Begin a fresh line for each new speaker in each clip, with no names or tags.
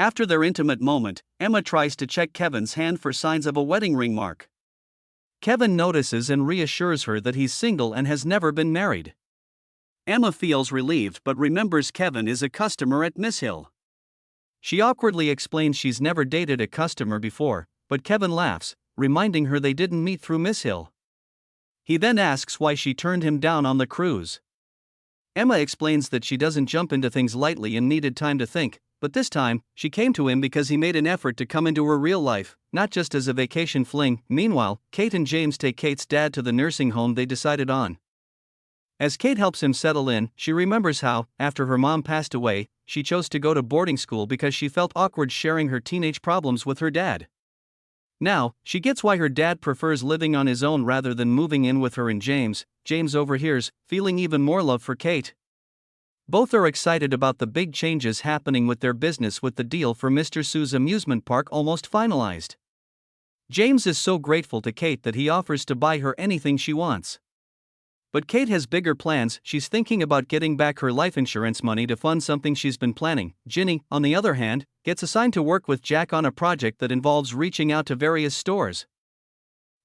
After their intimate moment, Emma tries to check Kevin's hand for signs of a wedding ring mark. Kevin notices and reassures her that he's single and has never been married. Emma feels relieved but remembers Kevin is a customer at Miss Hill. She awkwardly explains she's never dated a customer before, but Kevin laughs, reminding her they didn't meet through Miss Hill. He then asks why she turned him down on the cruise. Emma explains that she doesn't jump into things lightly and needed time to think, but this time, she came to him because he made an effort to come into her real life, not just as a vacation fling. Meanwhile, Kate and James take Kate's dad to the nursing home they decided on. As Kate helps him settle in, she remembers how, after her mom passed away, she chose to go to boarding school because she felt awkward sharing her teenage problems with her dad. Now, she gets why her dad prefers living on his own rather than moving in with her and James. James overhears, feeling even more love for Kate. Both are excited about the big changes happening with their business with the deal for Mr. Sue's amusement park almost finalized. James is so grateful to Kate that he offers to buy her anything she wants. But Kate has bigger plans. She's thinking about getting back her life insurance money to fund something she's been planning. Ginny, on the other hand, gets assigned to work with Jack on a project that involves reaching out to various stores.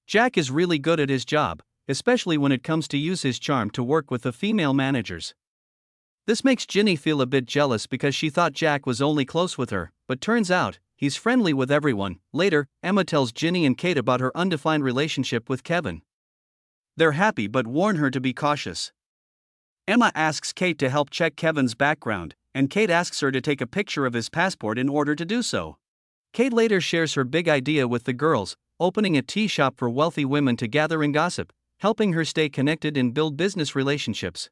Jack is really good at his job, especially when it comes to use his charm to work with the female managers. This makes Ginny feel a bit jealous because she thought Jack was only close with her, but turns out, he's friendly with everyone. Later, Emma tells Ginny and Kate about her undefined relationship with Kevin. They're happy but warn her to be cautious. Emma asks Kate to help check Kevin's background, and Kate asks her to take a picture of his passport in order to do so. Kate later shares her big idea with the girls, opening a tea shop for wealthy women to gather and gossip, helping her stay connected and build business relationships.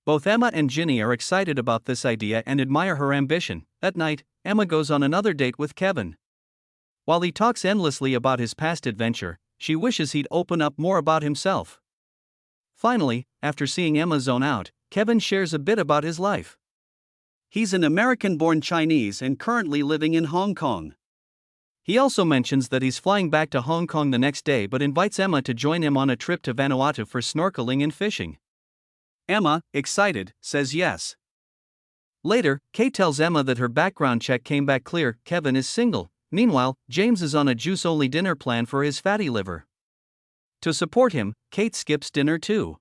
Both Emma and Ginny are excited about this idea and admire her ambition. That night, Emma goes on another date with Kevin. While he talks endlessly about his past adventure, she wishes he'd open up more about himself. Finally, after seeing Emma zone out, Kevin shares a bit about his life. He's an American-born Chinese and currently living in Hong Kong. He also mentions that he's flying back to Hong Kong the next day but invites Emma to join him on a trip to Vanuatu for snorkeling and fishing. Emma, excited, says yes. Later, Kate tells Emma that her background check came back clear. Kevin is single. Meanwhile, James is on a juice-only dinner plan for his fatty liver. To support him, Kate skips dinner too.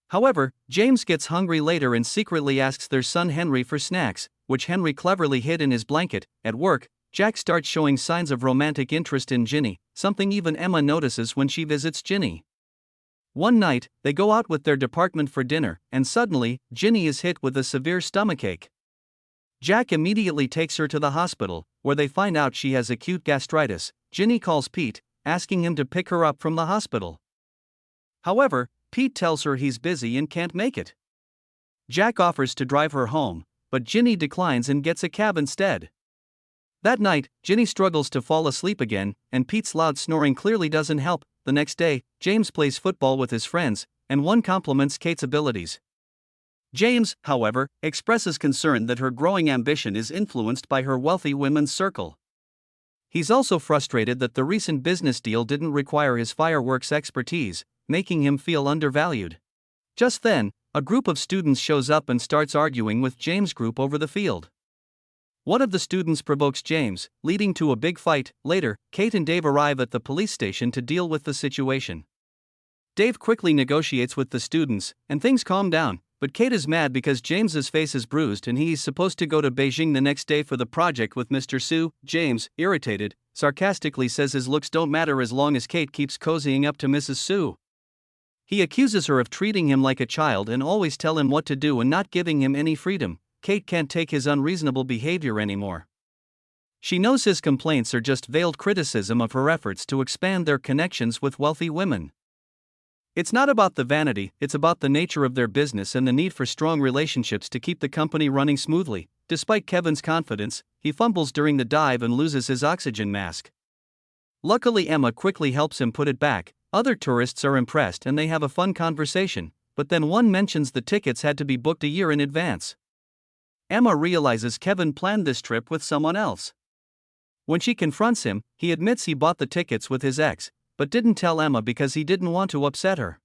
However, James gets hungry later and secretly asks their son Henry for snacks, which Henry cleverly hid in his blanket. At work, Jack starts showing signs of romantic interest in Ginny, something even Emma notices when she visits Ginny. One night, they go out with their department for dinner, and suddenly, Ginny is hit with a severe stomachache. Jack immediately takes her to the hospital, where they find out she has acute gastritis. Ginny calls Pete, asking him to pick her up from the hospital. However, Pete tells her he's busy and can't make it. Jack offers to drive her home, but Ginny declines and gets a cab instead. That night, Ginny struggles to fall asleep again, and Pete's loud snoring clearly doesn't help. The next day, James plays football with his friends, and one compliments Kate's abilities. James, however, expresses concern that her growing ambition is influenced by her wealthy women's circle. He's also frustrated that the recent business deal didn't require his fireworks expertise, making him feel undervalued. Just then, a group of students shows up and starts arguing with James' group over the field. One of the students provokes James, leading to a big fight. Later, Kate and Dave arrive at the police station to deal with the situation. Dave quickly negotiates with the students, and things calm down, but Kate is mad because James's face is bruised and he's supposed to go to Beijing the next day for the project with Mr. Su. James, irritated, sarcastically says his looks don't matter as long as Kate keeps cozying up to Mrs. Su. He accuses her of treating him like a child and always tell him what to do and not giving him any freedom. Kate can't take his unreasonable behavior anymore. She knows his complaints are just veiled criticism of her efforts to expand their connections with wealthy women. It's not about the vanity, it's about the nature of their business and the need for strong relationships to keep the company running smoothly. Despite Kevin's confidence, he fumbles during the dive and loses his oxygen mask. Luckily, Emma quickly helps him put it back. Other tourists are impressed and they have a fun conversation, but then one mentions the tickets had to be booked a year in advance. Emma realizes Kevin planned this trip with someone else. When she confronts him, he admits he bought the tickets with his ex, but didn't tell Emma because he didn't want to upset her.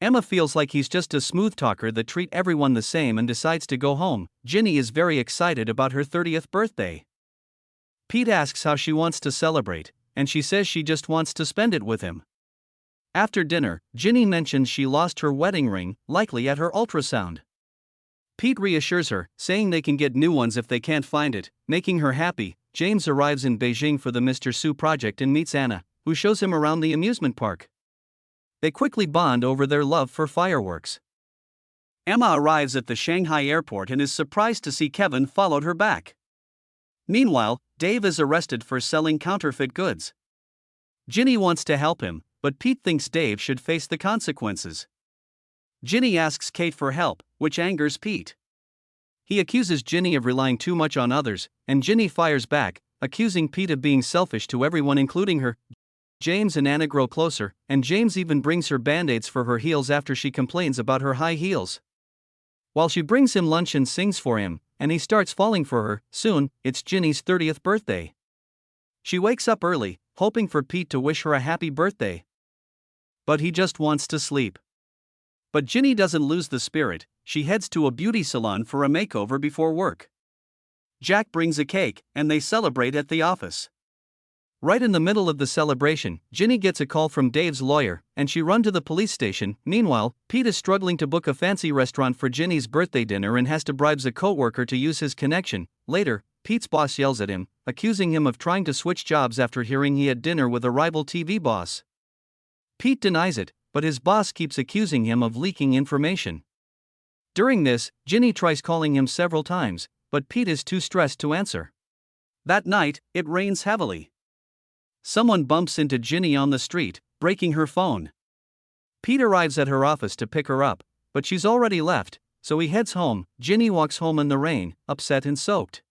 Emma feels like he's just a smooth talker that treats everyone the same and decides to go home. Ginny is very excited about her 30th birthday. Pete asks how she wants to celebrate, and she says she just wants to spend it with him. After dinner, Ginny mentions she lost her wedding ring, likely at her ultrasound. Pete reassures her, saying they can get new ones if they can't find it, making her happy. James arrives in Beijing for the Mr. Sue project and meets Anna, who shows him around the amusement park. They quickly bond over their love for fireworks. Emma arrives at the Shanghai airport and is surprised to see Kevin followed her back. Meanwhile, Dave is arrested for selling counterfeit goods. Ginny wants to help him, but Pete thinks Dave should face the consequences. Ginny asks Kate for help, which angers Pete. He accuses Ginny of relying too much on others, and Ginny fires back, accusing Pete of being selfish to everyone including her. James and Anna grow closer, and James even brings her band-aids for her heels after she complains about her high heels. While she brings him lunch and sings for him, and he starts falling for her. Soon, it's Ginny's 30th birthday. She wakes up early, hoping for Pete to wish her a happy birthday. But he just wants to sleep. But Ginny doesn't lose the spirit. She heads to a beauty salon for a makeover before work. Jack brings a cake, and they celebrate at the office. Right in the middle of the celebration, Ginny gets a call from Dave's lawyer, and she runs to the police station. Meanwhile, Pete is struggling to book a fancy restaurant for Ginny's birthday dinner and has to bribe a coworker to use his connection. Later, Pete's boss yells at him, accusing him of trying to switch jobs after hearing he had dinner with a rival TV boss. Pete denies it, but his boss keeps accusing him of leaking information. During this, Ginny tries calling him several times, but Pete is too stressed to answer. That night, it rains heavily. Someone bumps into Ginny on the street, breaking her phone. Pete arrives at her office to pick her up, but she's already left, so he heads home. Ginny walks home in the rain, upset and soaked.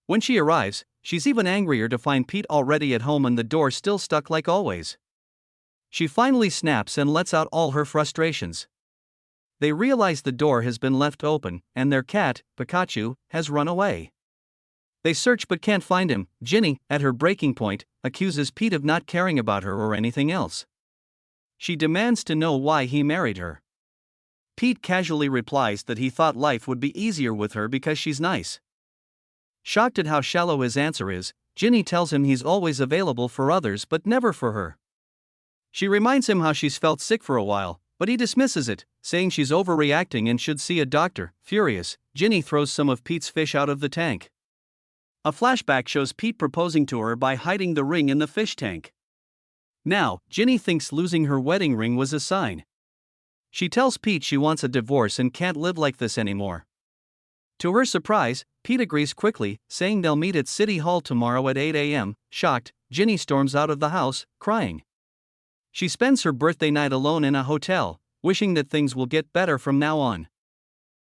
When she arrives, she's even angrier to find Pete already at home and the door still stuck like always. She finally snaps and lets out all her frustrations. They realize the door has been left open, and their cat, Pikachu, has run away. They search but can't find him. Ginny, at her breaking point, accuses Pete of not caring about her or anything else. She demands to know why he married her. Pete casually replies that he thought life would be easier with her because she's nice. Shocked at how shallow his answer is, Ginny tells him he's always available for others but never for her. She reminds him how she's felt sick for a while, but he dismisses it, saying she's overreacting and should see a doctor. Furious, Ginny throws some of Pete's fish out of the tank. A flashback shows Pete proposing to her by hiding the ring in the fish tank. Now, Ginny thinks losing her wedding ring was a sign. She tells Pete she wants a divorce and can't live like this anymore. To her surprise, Pete agrees quickly, saying they'll meet at City Hall tomorrow at 8 a.m. Shocked, Ginny storms out of the house, crying. She spends her birthday night alone in a hotel, wishing that things will get better from now on.